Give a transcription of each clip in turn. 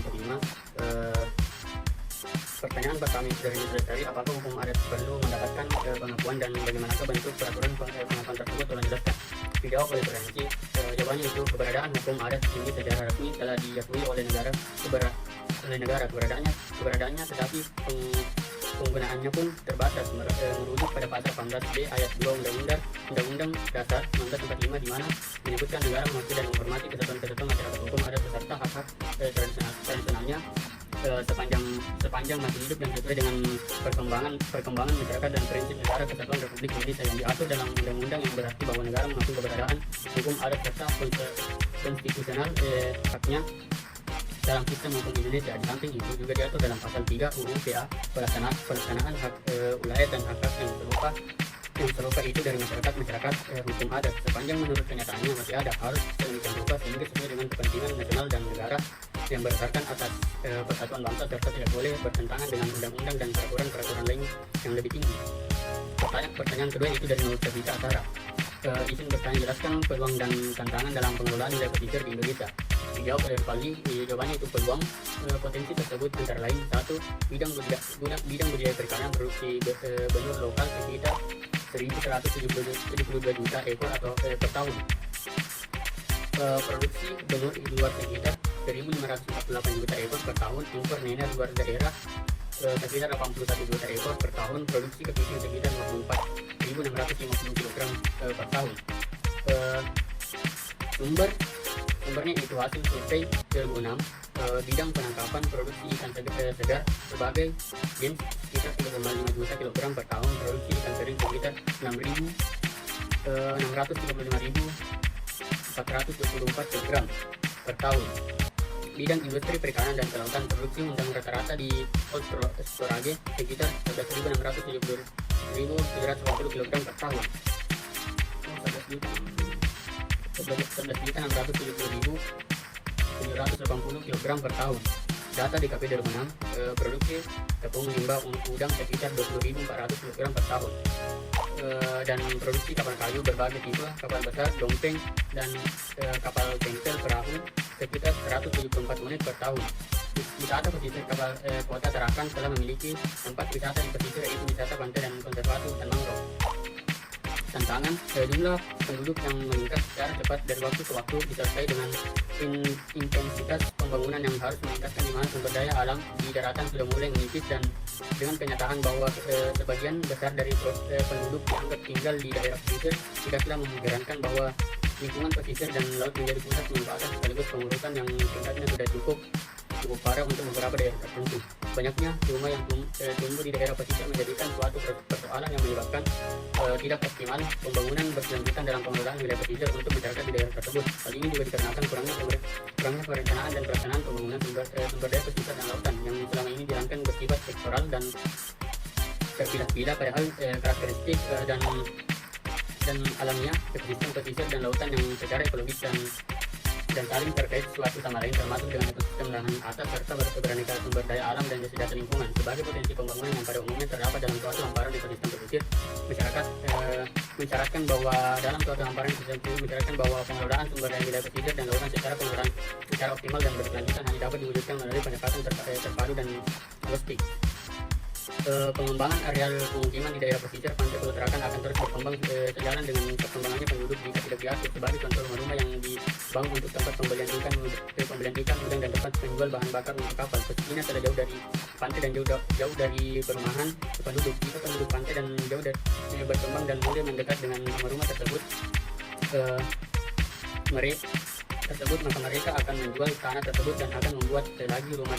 kelima. Pertanyaan pertama yang sudah ditulis tadi, apakah hukum adat perlu mendapatkan pengakuan dan bagaimanakah bentuk peraturan pengakuan tersebut? Tolong jelaskan. Dijawab oleh Ferenci. Jawabannya itu keberadaan hukum adat ini secara resmi telah diakui oleh negara keberadaannya, tetapi penggunaannya pun terbatas, merujuk pada pasal 18B ayat 2 Undang-Undang Dasar 1945 di mana menyebutkan negara mengakui dan menghormati kesatuan masyarakat hukum adat beserta hak-hak tradisionalnya sepanjang masih hidup dan sesuai dengan perkembangan masyarakat dan prinsip negara kesatuan Republik Indonesia yang diatur dalam undang-undang, yang berarti bahwa negara mengakui keberadaan hukum adat serta konstitusional haknya dalam sistem hukum Indonesia. Di samping itu juga diatur dalam pasal 3 UU PA pelaksanaan hak wilayah dan hak-hak yang serupa itu dari masyarakat hukum adat. Sepanjang menurut kenyataannya masih ada harus sedemikian rupa sehingga sesuai dengan kepentingan nasional dan negara yang berdasarkan atas persatuan bangsa serta tidak boleh bertentangan dengan undang-undang dan peraturan lain yang lebih tinggi. Pertanyaan kedua itu dari Nur Sabita Asara. Izin bertanya, jelaskan peluang dan tantangan dalam pengelolaan wilayah pesisir di Indonesia. Dijawab oleh Fali. Jawabannya itu peluang potensi tersebut antara lain: 1. Bidang budidaya perikanan produksi benur lokal sekitar 1.172 juta ekor atau per tahun. Produksi benur di luar sekitar 1.548 juta ekor per tahun. Impor nener luar daerah sekitar 81 juta ekor per tahun. Produksi kepiting sekitar 54.650 kg per tahun. Sumbernya itu hasil survei 2006. Bidang penangkapan produksi ikan segar sebagai gen sekitar 3,5 juta kilogram per tahun. Produksi ikan kering sekitar 635.424 kg per tahun. Bidang industri perikanan dan kelautan, produksi undang rata-rata di Old Storage sekitar 11.670.780 kg per tahun. 11.670.780 kg per tahun. Data DKP 2006, produksi tepung limbah udang sekitar 20.400 kg per tahun. Dan produksi kapal kayu berbagai tipe, kapal besar, dompeng, dan kapal tempel perahu sekitar 174 unit per tahun. Wisata pesisir kapal kota Tarakan telah memiliki tempat wisata di pesisir, yaitu wisata pantai dan konservasi hutan mangrove. Tantangan, jumlah penduduk yang meningkat secara cepat dari waktu ke waktu disertai dengan intensitas pembangunan yang harus meningkatkan di mana sumber daya alam di daratan sudah mulai menipis, dan dengan kenyataan bahwa sebagian besar dari penduduk dianggap tinggal di daerah pesisir, tidaklah mengherankan bahwa lingkungan pesisir dan laut menjadi pusat pemanfaatan sekaligus pengurusan yang tingkatnya sudah cukup parah untuk beberapa daerah tertentu. Banyaknya rumah yang tumbuh di daerah pesisir menjadikan suatu persoalan yang menyebabkan tidak optimal pembangunan berkelanjutan dalam pengelolaan wilayah pesisir untuk masyarakat di daerah tersebut. Hal ini juga dikarenakan kurangnya perencanaan dan pelaksanaan pembangunan sumber daya pesisir dan lautan yang selama ini dirancang bersifat sektoral dan terpilah-pilah, padahal karakteristik dan alamiah ekosistem pesisir dan lautan yang secara ekologis dan saling terkait suatu sama lain, termasuk dengan ekosistem lahan atas serta beraneka sumber daya alam dan jasa lingkungan. Sebagai potensi pembangunan yang pada umumnya terdapat dalam suatu hamparan ekosistem pesisir, masyarakat mensyaratkan bahwa pengelolaan sumber daya wilayah pesisir dan lautan secara optimal dan berkelanjutan hanya dapat diwujudkan melalui pendekatan terpadu dan holistik. Pengembangan areal pemukiman di daerah pesisir pantai Pulau Tarakan akan terus berkembang sejalan dengan perkembangannya penduduk jika tidak diatur. Sebagai contoh, rumah-rumah yang dibangun untuk tempat pembelian ikan, udang, dan tempat menjual bahan bakar untuk kapal. Posisinya telah jauh dari pantai dan jauh dari perumahan penduduk. Jika penduduk pantai dan jauh dari berkembang dan mulai mendekat dengan rumah-rumah tersebut, maka mereka akan menjual tanah tersebut dan akan membuat lagi rumah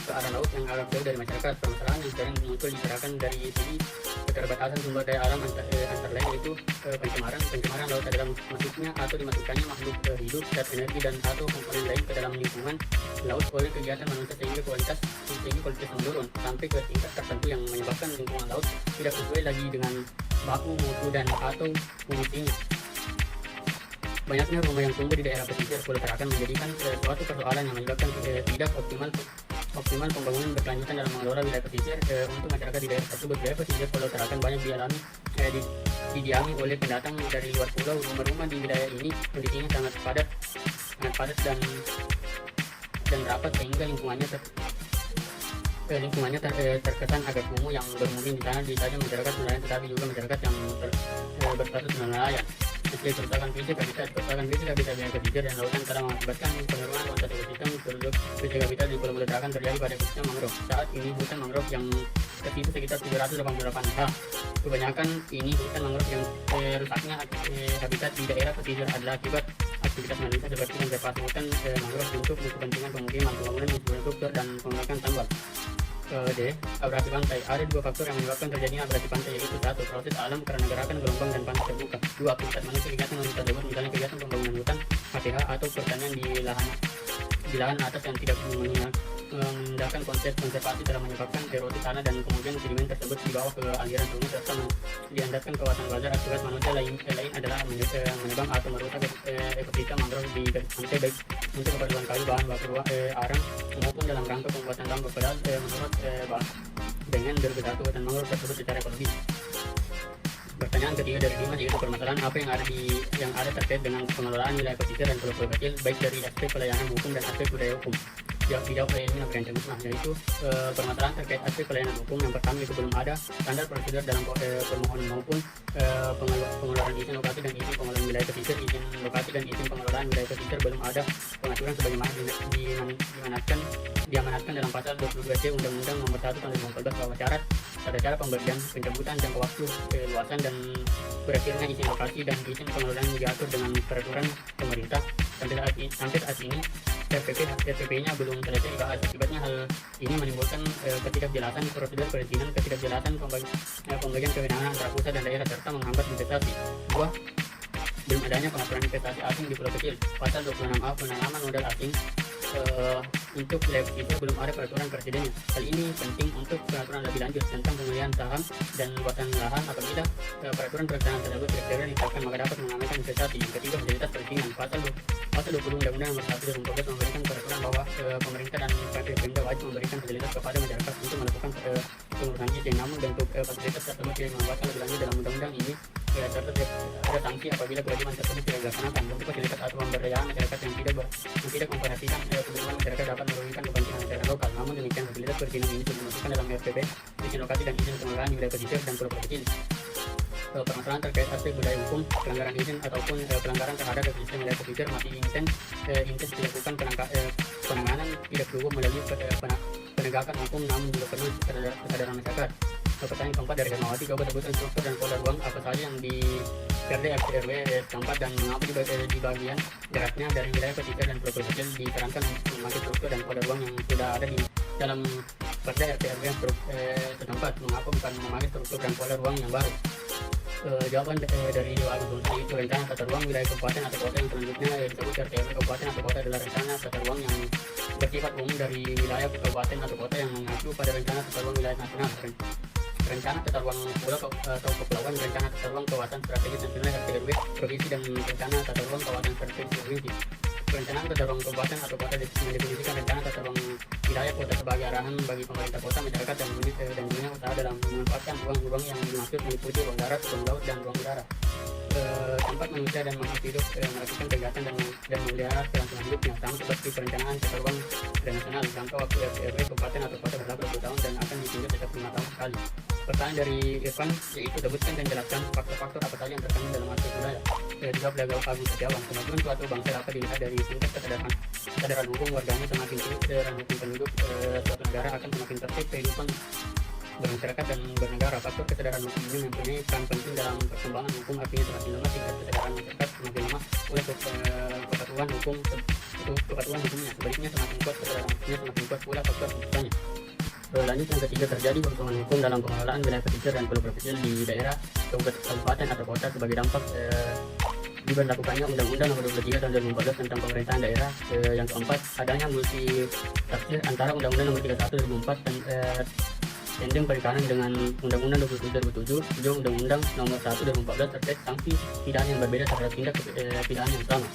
ke arah laut yang agak jauh dari masyarakat. Permasalahan yang sering muncul dibicarakan dari segi keterbatasan sumber daya alam antara lain yaitu pencemaran laut adalah masuknya atau dimasukkannya makhluk hidup, zat energi dan atau komponen lain ke dalam lingkungan laut oleh kegiatan manusia sehingga kualitas menurun sampai ke tingkat tertentu yang menyebabkan lingkungan laut tidak sesuai lagi dengan baku mutu dan atau fungsinya. Banyaknya rumah yang tumbuh di daerah pesisir Pulau Tarakan menjadikan suatu persoalan yang menyebabkan tidak optimal pembangunan berkelanjutan dalam mengelola wilayah pesisir untuk masyarakat di daerah tersebut. Wilayah pesisir Pulau Tarakan banyak didiami oleh pendatang dari luar pulau. Rumah-rumah di wilayah ini kondisinya sangat padat dan dan rapat sehingga lingkungannya terkesan agak kumuh yang bermukim di sana saja masyarakat nelayan, tetapi juga masyarakat yang berstatus nelayan. Meski kerusakan fisik habitat yang pesisir dan lautan telah mengakibatkan penurunan kualitas ekosistem, penduduk fisik habitat di Pulau Bulu akan terjadi pada ekosistem mangrove. Saat ini hutan mangrove yang tersisa sekitar 788 ha. Kebanyakan ini hutan mangrove yang rusaknya habitat di daerah pesisir adalah akibat aktivitas manusia seperti konservasi hutan mangrove untuk kepentingan pemukiman, pembangunan infrastruktur dan pengelolaan tambang. Abrasi pantai. Ada dua faktor yang menyebabkan terjadinya abrasi pantai, yaitu satu, proses alam karena gerakan gelombang dan pantai terbuka. Dua, aktivitas manusia kegiatan tersebut, misalnya kegiatan pembangunan hutan, HPH atau pertanian di lahan atas yang tidak mengindahkan konsep konservasi telah menyebabkan erosi tanah dan kemudian sedimen tersebut dibawa ke aliran sungai serta diandarkan kawasan bazar. Akibat manusia lain adalah menebang atau merusak ekosistem mangrove di pantai, baik untuk keperluan kayu, bahan baku arang maupun dalam rangka pembuatan tambang. Padahal menurut dengan berbeda hutan mangrove tersebut secara ekologi. Pertanyaan ketiga dari Dimas, yaitu permasalahan apa yang ada terkait dengan pengelolaan wilayah pesisir dan pulau-pulau kecil, baik dari aspek pelayanan hukum dan aspek budaya hukum. Dijawab oleh Elmina Berancang Musnah, yaitu permasalahan terkait aspek pelayanan hukum. Yang pertama, itu belum ada standar prosedur dalam permohonan maupun pengelolaan izin lokasi dan izin pengelolaan wilayah pesisir. Izin lokasi dan izin pengelolaan wilayah pesisir belum ada pengaturan sebagaimana diamanatkan dalam pasal 22C Undang-Undang Nomor 1 Tahun 2014 bahwa tata cara pemberian pencabutan jangka waktu luasan dan berakhirnya izin lokasi dan izin pengelolaan diatur dengan peraturan pemerintah. Sampai saat ini RPP-nya belum selesai dibahas. Akibatnya hal ini menimbulkan ketidakjelasan prosedur perizinan, ketidakjelasan pembagian kewenangan antara pusat dan daerah, serta menghambat investasi. Dua, belum adanya pengaturan investasi asing di pulau kecil. Pasal 26A penanaman modal asing untuk wilayah pesisir belum ada peraturan presidennya. Hal ini penting untuk peraturan lebih lanjut tentang pemilihan saham dan luasan lahan. Apabila peraturan pelaksanaan tersebut kriteria ditetapkan, maka dapat mengamankan investasi. Yang ketiga, fasilitas perizinan. Pasal 20 Undang-Undang Nomor 1 2014 memberikan peraturan bahwa pemerintah dan Pemda wajib memberikan fasilitas kepada masyarakat untuk melakukan pengurusan izin. Namun bentuk fasilitas tersebut tidak membuatkan lebih lanjut dalam undang-undang ini, serta ada sanksi apabila kewajiban tersebut tidak dilaksanakan. Bentuk fasilitas atau pemberdayaan masyarakat yang tidak memperhatikan kebutuhan masyarakat dapat merugikan kepentingan masyarakat lokal. Namun demikian, fasilitas perizinan ini sudah dimasukkan dalam RPP, izin lokasi dan izin pengelolaan di wilayah pesisir dan pulau kecil. Permasalahan terkait aspek budaya hukum, pelanggaran izin ataupun pelanggaran terhadap ekosistem wilayah pesisir masih intens dilakukan. Penanganan tidak cukup melalui penegakan hukum, namun juga perlu kesadaran masyarakat. Pertanyaan keempat dari Hermawati, coba sebutkan struktur dan pola ruang apa saja yang di PRD RW setempat dan mengapa di bagian jaraknya dari wilayah pesisir dan pulau kecil disarankan untuk memakai struktur dan pola ruang yang sudah ada di dalam PRD RW setempat. Mengapa bukan memakai struktur dan pola ruang yang baru? Jawaban dari Dewa Agung Sultan, itu rencana tata ruang wilayah kabupaten atau kota yang selanjutnya disebut RTRW kabupaten atau kota adalah rencana tata ruang yang bersifat umum dari wilayah kabupaten atau kota yang mengacu pada rencana tata ruang wilayah nasional. Rencana tata ruang pulau atau kepulauan, rencana tata ruang kawasan strategis nasional RTRW provinsi, dan rencana tata ruang kawasan strategis provinsi. Perencanaan tata ruang kabupaten atau kota mendefinisikan rencana tata ruang wilayah kota sebagai arahan bagi pemerintah kota, masyarakat dan dunia usaha dalam memanfaatkan ruang-ruang yang dimaksud meliputi ruang darat, ruang laut, dan ruang udara. Tempat manusia dan makhluk hidup melakukan kegiatan dan memelihara kelangsungan hidupnya, sama seperti perencanaan tata ruang nasional. Jangka waktu RTRW kabupaten atau kota berlaku 20 tahun dan akan ditinjau setiap 5 tahun sekali. Pertanyaan dari Irfan, yaitu sebutkan dan jelaskan faktor-faktor apa saja yang terkandung dalam aspek wilayah. Dijawab dari Agung Setiawan, kemajuan suatu bangsa dapat dilihat dari tingkat kesadaran hukum warganya. Semakin tinggi kesadaran hukum penduduk suatu negara, akan semakin tertib kehidupan bermasyarakat dan bernegara. Faktor kesadaran hukum ini mempunyai peran penting dalam perkembangan hukum. Artinya semakin lemah tingkat kesadaran masyarakat, semakin lemah oleh kepatuhan hukumnya. Sebaliknya, semakin kuat kesadaran hukumnya, semakin kuat pula faktor keputusannya. Lanjut, yang ketiga, terjadi perkembangan hukum dalam pengelolaan wilayah pesisir dan pulau kecil di daerah kabupaten atau kota sebagai dampak diberlakukannya Undang-Undang Nomor 23 Tahun 2014 tentang pemerintahan daerah. Yang keempat, adanya multi tafsir antara Undang-Undang Nomor 31 2004 tentang perikanan dengan Undang-Undang 27 2007, juga Undang-Undang Nomor 1 2014 terkait sanksi pidana yang berbeda terhadap tindak pidana yang sama.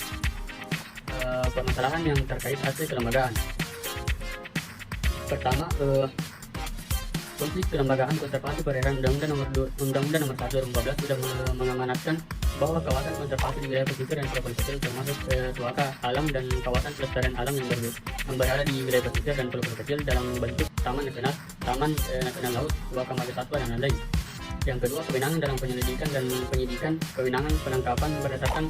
Permasalahan yang terkait aspek kelembagaan. Pertama, konflik kelembagaan konservasi perairan. Undang-Undang Nomor 1 2014 sudah mengamanatkan bahwa kawasan konservasi di wilayah pesisir dan pulau kecil termasuk suaka alam dan kawasan pelestarian alam yang berada di wilayah pesisir dan pulau kecil dalam bentuk taman nasional, nasional laut, suaka marga satwa dan lain-lain. Yang kedua, kewenangan dalam penyelidikan dan penyidikan, kewenangan penangkapan berdasarkan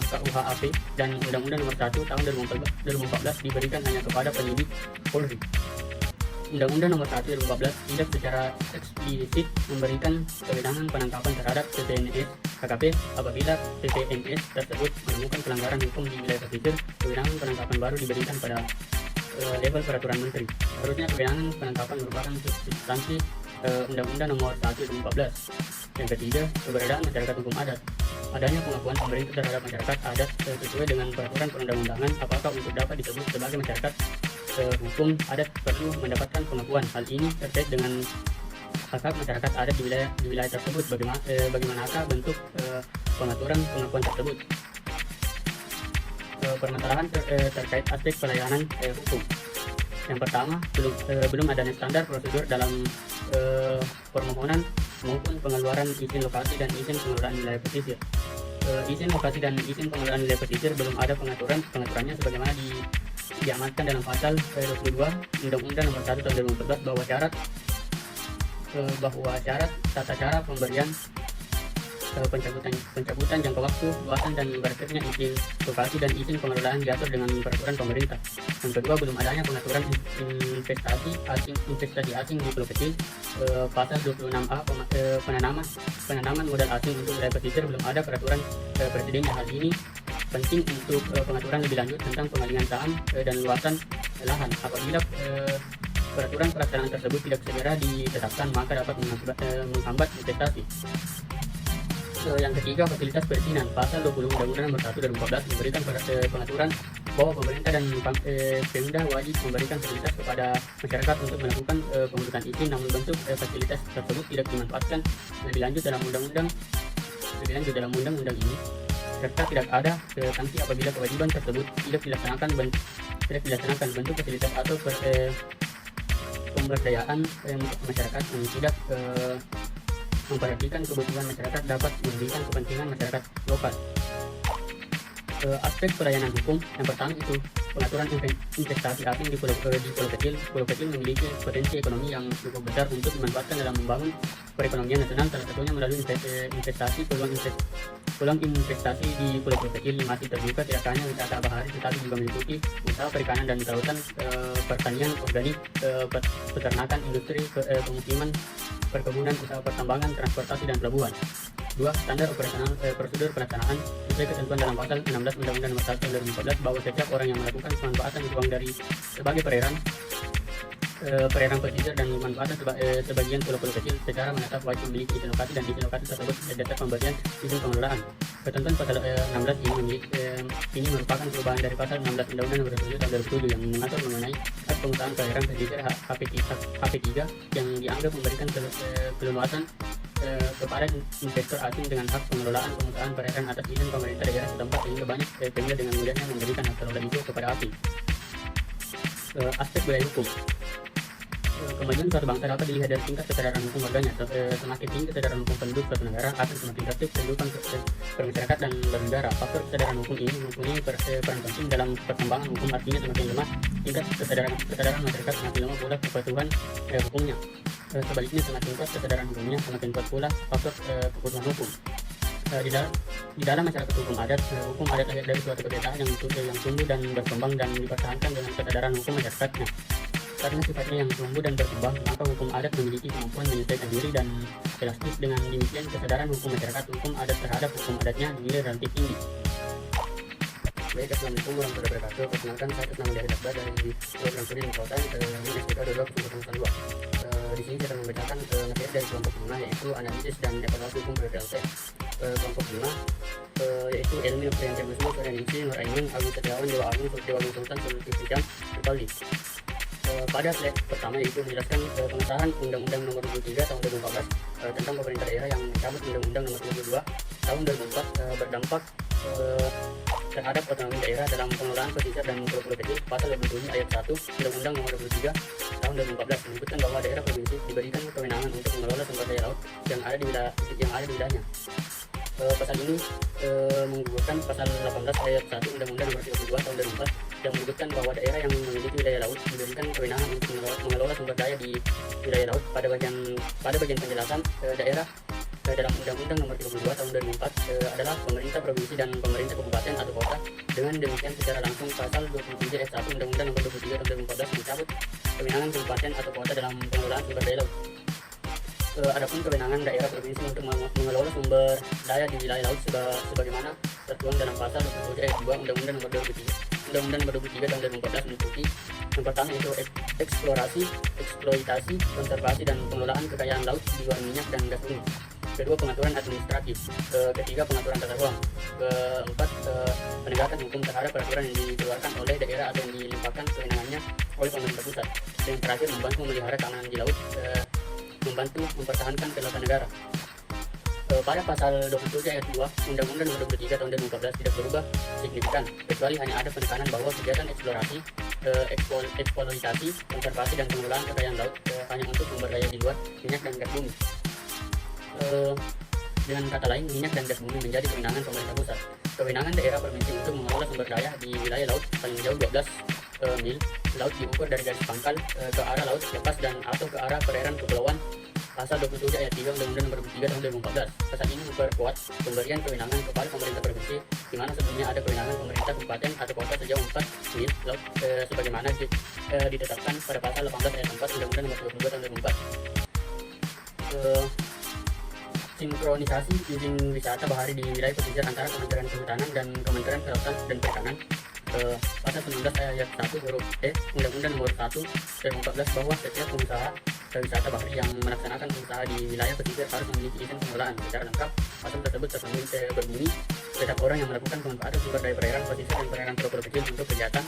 KUHP dan Undang-Undang Nomor 1 Tahun 2014 diberikan hanya kepada penyidik Polri. Undang-Undang Nomor 1 2014 tidak secara eksplisit memberikan kewenangan penangkapan terhadap PPNS KKP apabila PPNS tersebut menemukan pelanggaran hukum di wilayah pesisir. Kewenangan penangkapan baru diberikan pada level peraturan menteri. Seharusnya kewenangan penangkapan merupakan substansi Undang-Undang Nomor 1 2014. Yang ketiga, keberadaan masyarakat hukum adat. Adanya pengakuan pemerintah terhadap masyarakat adat sesuai dengan peraturan perundang-undangan apakah untuk dapat disebut sebagai masyarakat hukum adat perlu mendapatkan pengakuan. Hal ini terkait dengan hak masyarakat adat di wilayah tersebut. Bagaimanakah bentuk pengaturan pengakuan tersebut? Permasalahan terkait aspek pelayanan hukum. Yang pertama, belum adanya standar prosedur dalam permohonan maupun pengeluaran izin lokasi dan izin pengelolaan wilayah pesisir. Izin lokasi dan izin pengelolaan wilayah pesisir belum ada pengaturannya sebagaimana diamatkan dalam pasal 22 Undang-Undang Nomor 1 Tahun 2014 bahwa syarat tata cara pemberian pencabutan jangka waktu, luasan dan berakhirnya izin lokasi dan izin pengelolaan diatur dengan peraturan pemerintah. Yang kedua, belum adanya pengaturan investasi asing di pulau kecil. Pasal 26A penanaman modal asing untuk wilayah pesisir belum ada peraturan presiden. Hal ini penting untuk pengaturan lebih lanjut tentang pengalihan saham dan luasan lahan. Apabila peraturan pelaksanaan tersebut tidak segera ditetapkan, maka dapat menghambat investasi. Yang ketiga, fasilitas perizinan. Pasal 20 Undang-Undang Nomor 1 2014 memberikan pengaturan bahwa pemerintah dan Pemda wajib memberikan fasilitas kepada masyarakat untuk melakukan pengurusan izin, namun bentuk fasilitas tersebut tidak dimanfaatkan lebih lanjut dalam undang-undang ini, serta tidak ada sanksi apabila kewajiban tersebut tidak dilaksanakan. Bentuk fasilitas atau pemberdayaan masyarakat yang tidak memperhatikan kebutuhan masyarakat dapat merugikan kepentingan masyarakat lokal. Aspek pelayanan hukum. Yang pertama itu pengaturan investasi asing di pulau kecil. Pulau kecil memiliki potensi ekonomi yang cukup besar untuk dimanfaatkan dalam membangun perekonomian nasional, salah satunya melalui investasi. Peluang investasi di pulau kecil masih terbuka, tidak hanya wisata bahari tetapi juga meliputi usaha perikanan dan kelautan, pertanian organik, peternakan, industri, pemukiman, perkebunan, usaha pertambangan, transportasi dan pelabuhan. 2. Standar operasional prosedur pelaksanaan. Sesuai ketentuan dalam pasal 16 Undang-Undang Nomor 1 Tahun 2014 bahwa setiap orang yang melakukan pemanfaatan uang sebagai perairan pesisir dan pemanfaatan sebagian pulau-pulau kecil secara menetap wajib memiliki izin lokasi dan izin lokasi tersebut berdasarkan pemberian izin pengelolaan. Ketentuan pasal 16 ini merupakan perubahan dari pasal 16 Undang-Undang Nomor 7 Tahun 2007 yang mengatur mengenai hak pengusahaan perairan pesisir HP3 yang dianggap memberikan keleluasan kepada investor asing dengan hak pengelolaan pengusahaan perairan atas izin pemerintah daerah setempat, sehingga banyak Pemda dengan mudahnya memberikan hak kelola itu kepada asing. Aspek budaya hukum. Kemajuan suatu bangsa dapat dilihat dari tingkat kesadaran hukum warganya. Semakin tinggi kesadaran hukum penduduk suatu negara, akan semakin tertib kehidupan bermasyarakat dan bernegara. Faktor kesadaran hukum ini mempunyai peran penting dalam perkembangan hukum. Artinya semakin lemah tingkat kesadaran masyarakat, semakin lemah pula kepatuhan hukumnya. Sebaliknya, semakin kuat kesadaran hukumnya, semakin kuat pula faktor kepatuhan hukum. Di dalam masyarakat hukum adat lahir dari suatu kebiasaan yang tumbuh dan berkembang dan dipertahankan dengan kesadaran hukum masyarakatnya. Karena sifatnya yang tumbuh dan berkembang, maka hukum adat memiliki kemampuan menyesuaikan diri dan elastis. Dengan demikian, kesadaran hukum masyarakat hukum adat terhadap hukum adatnya dinilai relatif tinggi. Baik, assalamualaikum warahmatullahi wabarakatuh. Perkenalkan, saya Ketua Dari Dakba dari program studi Kelautan SPK 2202. Di sini saya akan membacakan materi dari kelompok 5, yaitu analisis dan evaluasi hukum PPLT. Kelompok 5 yaitu Ilmi Nurpriansyah, Soreningsi, Nur Aimin, Agung Setiawan, Dewa Agung Sultan, Sultan Ripaldi. Pada slide pertama itu menjelaskan pengesahan Undang-Undang Nomor 23 Tahun 2014 tentang pemerintah daerah yang mencabut Undang-Undang Nomor 22 Tahun 2004 berdampak terhadap otonomi daerah dalam pengelolaan pesisir dan pulau-pulau kecil. Pasal 27 ayat 1 Undang-Undang Nomor 23 Tahun 2014 menyebutkan bahwa daerah provinsi diberikan kewenangan untuk mengelola sumber daya laut yang ada di wilayahnya. Pasal ini menggugurkan pasal 18 ayat 1 Undang-Undang Nomor 32 Tahun 2004 yang menyebutkan bahwa daerah yang memiliki wilayah laut diberikan kewenangan untuk mengelola sumber daya di wilayah laut. Pada bagian penjelasan daerah dalam Undang-Undang Nomor 32 Tahun 2004 adalah pemerintah provinsi dan pemerintah kabupaten atau kota. Dengan demikian secara langsung pasal 27 ayat 1 Undang-Undang Nomor 23 Tahun 2014 mencabut kewenangan kabupaten atau kota dalam pengelolaan sumber daya laut. Adapun kewenangan daerah provinsi untuk mengelola sumber daya di wilayah laut sebagaimana tertuang dalam pasal 27 ayat 2 Undang-Undang Nomor 23 Tahun 2014 meliputi yang pertama itu eksplorasi, eksploitasi, konservasi dan pengelolaan kekayaan laut di luar minyak dan gas bumi. Kedua, pengaturan administratif. Ketiga, pengaturan tata ruang. Keempat, penegakan hukum terhadap peraturan yang dikeluarkan oleh daerah atau yang dilimpahkan kewenangannya oleh pemerintah pusat. Dan yang terakhir, membantu memelihara keamanan di laut, membantu mempertahankan kedaulatan negara. Pada pasal 27 ayat 2 Undang-Undang Nomor 23 Tahun 2014 tidak berubah signifikan, kecuali hanya ada penekanan bahwa kegiatan eksplorasi, eksploitasi, konservasi dan pengelolaan kekayaan laut hanya untuk sumber daya di luar minyak dan gas bumi. Dengan kata lain, minyak dan gas bumi menjadi kewenangan pemerintah pusat. Kewenangan daerah provinsi untuk mengelola sumber daya di wilayah laut paling jauh 12 mil laut diukur dari garis pangkal ke arah laut lepas dan atau ke arah perairan kepulauan. Pasal 27 ayat 3 Undang-Undang Nomor 23 Tahun 2014. Pasal ini memperkuat pemberian kewenangan kepada pemerintah provinsi, di mana sebelumnya ada kewenangan pemerintah kabupaten atau kota sejauh 4 mil laut sebagaimana ditetapkan pada pasal 18 ayat 4 Undang-Undang Nomor 22 Tahun 2004. Sinkronisasi izin wisata bahari di wilayah pesisir antara Kementerian Kehutanan dan Kementerian Kelautan dan Perikanan. Pasal 19 ayat 1 huruf E Undang-Undang Nomor 1 2014 bahwa setiap pengusaha wisata bahari yang melaksanakan usaha di wilayah pesisir harus memiliki izin pengelolaan secara lengkap. Pasal tersebut berbunyi setiap orang yang melakukan pemanfaatan sumber daya perairan pesisir dan perairan pulau-pulau kecil untuk kegiatan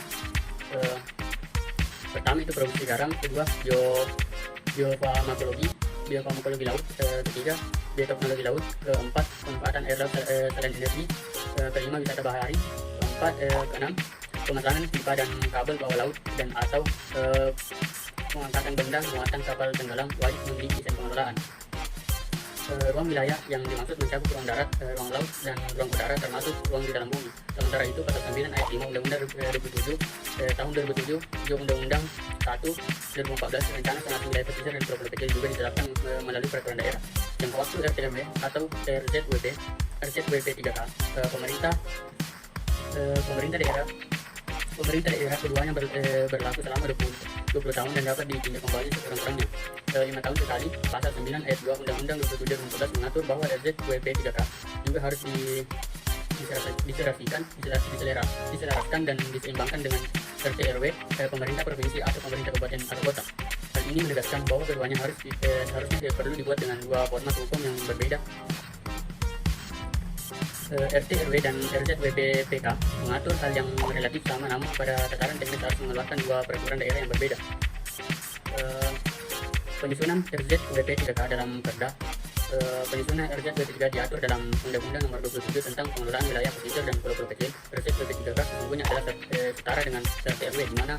pertama itu produksi garam, kedua biofarmakologi laut, ketiga bioteknologi laut, keempat pemanfaatan air laut selain energi, kelima wisata bahari, keenam pemasangan pipa dan kabel bawah laut dan atau pengangkatan benda muatan kapal tenggelam wajib memiliki izin pengelolaan. Ruang wilayah yang dimaksud mencakup ruang darat, ruang laut, dan ruang udara termasuk ruang di dalam bumi. Sementara itu pasal 9 ayat 5 Undang-Undang 2007 tahun 2007 Undang-Undang 1 2014 rencana sanasi wilayah pesisir dan pulau-pulau kecil juga diterapkan melalui peraturan daerah. Jangka waktu RTMW atau RZWP 3K. Pemerintah daerah keduanya berlaku selama 20 tahun dan dapat ditinjau kembali sekurang-kurangnya 5 tahun sekali. Pasal 9 ayat 2 Undang-Undang 27 2014 mengatur bahwa RZWP 3K juga harus diselaraskan dan diseimbangkan dengan RT/RW pemerintah provinsi atau pemerintah kabupaten atau kota. Hal ini menegaskan bahwa keduanya harusnya tidak perlu dibuat dengan dua format hukum yang berbeda. RT/RW dan RZWP PK mengatur hal yang relatif sama, namun pada tataran teknis harus mengeluarkan dua peraturan daerah yang berbeda. Penyusunan RZWP 3K dalam Perda. Penyusunan RZWP 3 diatur dalam Undang-Undang Nomor 27 tentang pengelolaan wilayah pesisir dan pulau-pulau kecil. RZWP 3K sesungguhnya adalah setara dengan RT/RW, di mana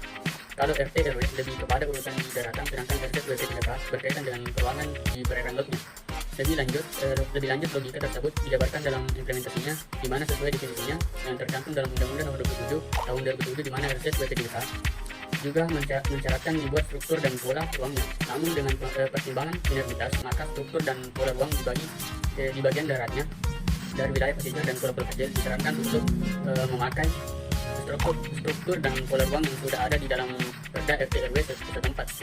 kalau RT/RW lebih kepada urusan di daratan, sedangkan RZWP 3K berkaitan dengan keuangan di perairan lautnya. Lebih lanjut logika tersebut dijabarkan dalam implementasinya, di mana sesuai definisinya yang tercantum dalam Undang-Undang Nomor 27 Tahun 2007, di mana RZWP 3K juga mensyaratkan dibuat struktur dan pola ruangnya. Namun dengan pertimbangan sinergitas, maka struktur dan pola ruang di bagian daratnya dari wilayah pesisir dan pulau-pulau kecil disarankan untuk memakai struktur dan pola ruang yang sudah ada di dalam Perda RT/RW setempat.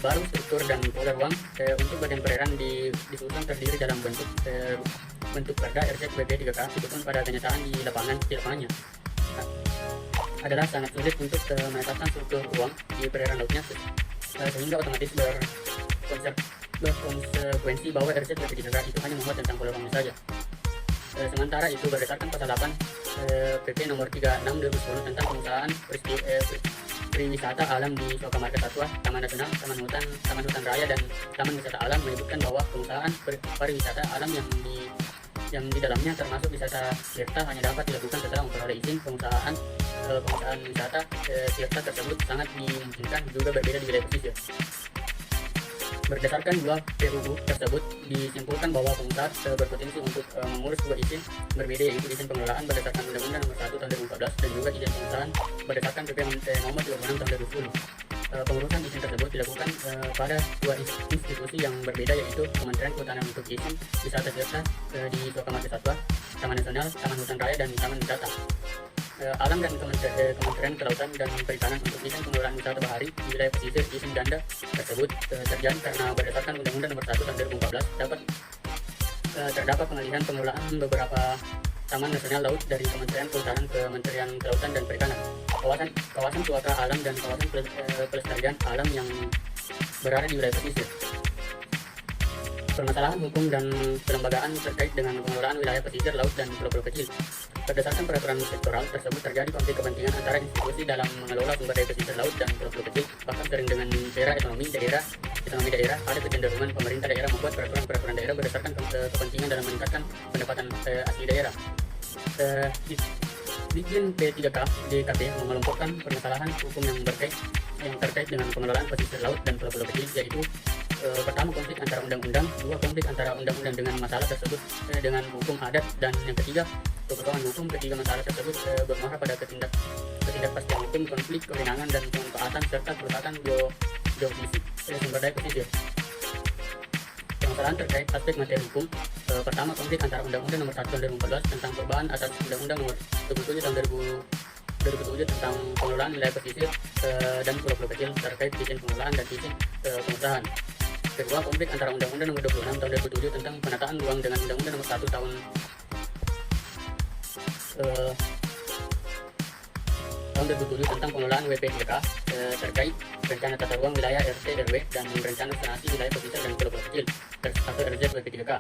Baru struktur dan pola ruang untuk bagian perairan disusun terdiri dalam bentuk Perda RZWP 3K, itu pun pada kenyataan di lapangannya adalah sangat sulit untuk menetapkan struktur ruang di perairan lautnya, sehingga otomatis berkonsekuensi bahwa RZWP 3K itu hanya memuat tentang pola ruangnya saja. Sementara itu berdasarkan pasal 8 PP Nomor 36 2010 tentang pengusahaan Priwisata Alam di Suaka Marga Satwa, Taman Nasional, Taman Hutan Raya, dan Taman Wisata Alam menyebutkan bahwa pengusahaan pariwisata alam yang di dalamnya termasuk wisata tirta hanya dapat dilakukan setelah memperoleh izin pengusahaan wisata tirta tersebut sangat dimungkinkan juga berbeda di wilayah pesisir. Berdasarkan dua PUU tersebut, disimpulkan bahwa pengusaha berpotensi untuk mengurus dua izin berbeda, yaitu izin pengelolaan berdasarkan Undang-Undang Nomor 1 Tahun 2014 dan juga izin pengusahaan berdasarkan PP Nomor 36 Tahun 2010. Pengurusan izin tersebut dilakukan pada dua institusi yang berbeda, yaitu Kementerian Kehutanan untuk izin wisata tirta di Suaka Marga Satwa, Taman Nasional, Taman Hutan Raya, dan Taman Wisata Alam, dan Kementerian Kelautan dan Perikanan untuk izin pengelolaan wisata bahari di wilayah pesisir. Izin ganda tersebut terjadi karena berdasarkan Undang-Undang Nomor 1 Tahun 2014 terdapat pengalihan pengelolaan beberapa Taman Nasional Laut dari Kementerian Kehutanan ke Kementerian Kelautan dan Perikanan. Kawasan suaka alam dan kawasan pelestarian alam yang berada di wilayah pesisir. Permasalahan hukum dan kelembagaan terkait dengan pengelolaan wilayah pesisir, laut, dan pulau-pulau kecil. Berdasarkan peraturan sektoral tersebut, terjadi konflik kepentingan antara institusi dalam mengelola sumber daya pesisir, laut, dan pulau-pulau kecil. Bahkan sering dengan era ekonomi daerah, ada kecenderungan pemerintah daerah membuat peraturan daerah berdasarkan kepentingan dalam meningkatkan pendapatan asli daerah. Ditjen P3K DKP mengelompokkan permasalahan hukum yang terkait dengan pengelolaan pesisir, laut, dan pulau-pulau kecil, yaitu pertama, konflik antara undang-undang; dua, konflik antara undang-undang dengan masalah tersebut dengan hukum adat; dan yang ketiga, kekosongan hukum. Ketiga masalah tersebut bermuara pada ketidakpastian hukum, konflik kewenangan, dan pemanfaatan serta kerusakan geofisik sumber daya pesisir. Permasalahan terkait aspek materi hukum. Pertama, konflik antara Undang-Undang Nomor 1 Tahun 2014 tentang perubahan atas Undang-Undang Nomor 27 Tahun 2007 tentang pengelolaan wilayah pesisir dan pulau-pulau kecil terkait izin pengelolaan dan izin pengusahaan. Kedua, konflik antara Undang-Undang Nomor 26 Tahun 2007 tentang penataan ruang dengan Undang-Undang Nomor 1 Tahun 2007 tentang pengelolaan WP3K terkait rencana tata ruang wilayah RT RW dan rencana zonasi wilayah pesisir dan pulau-pulau kecil atau RZ WP3K.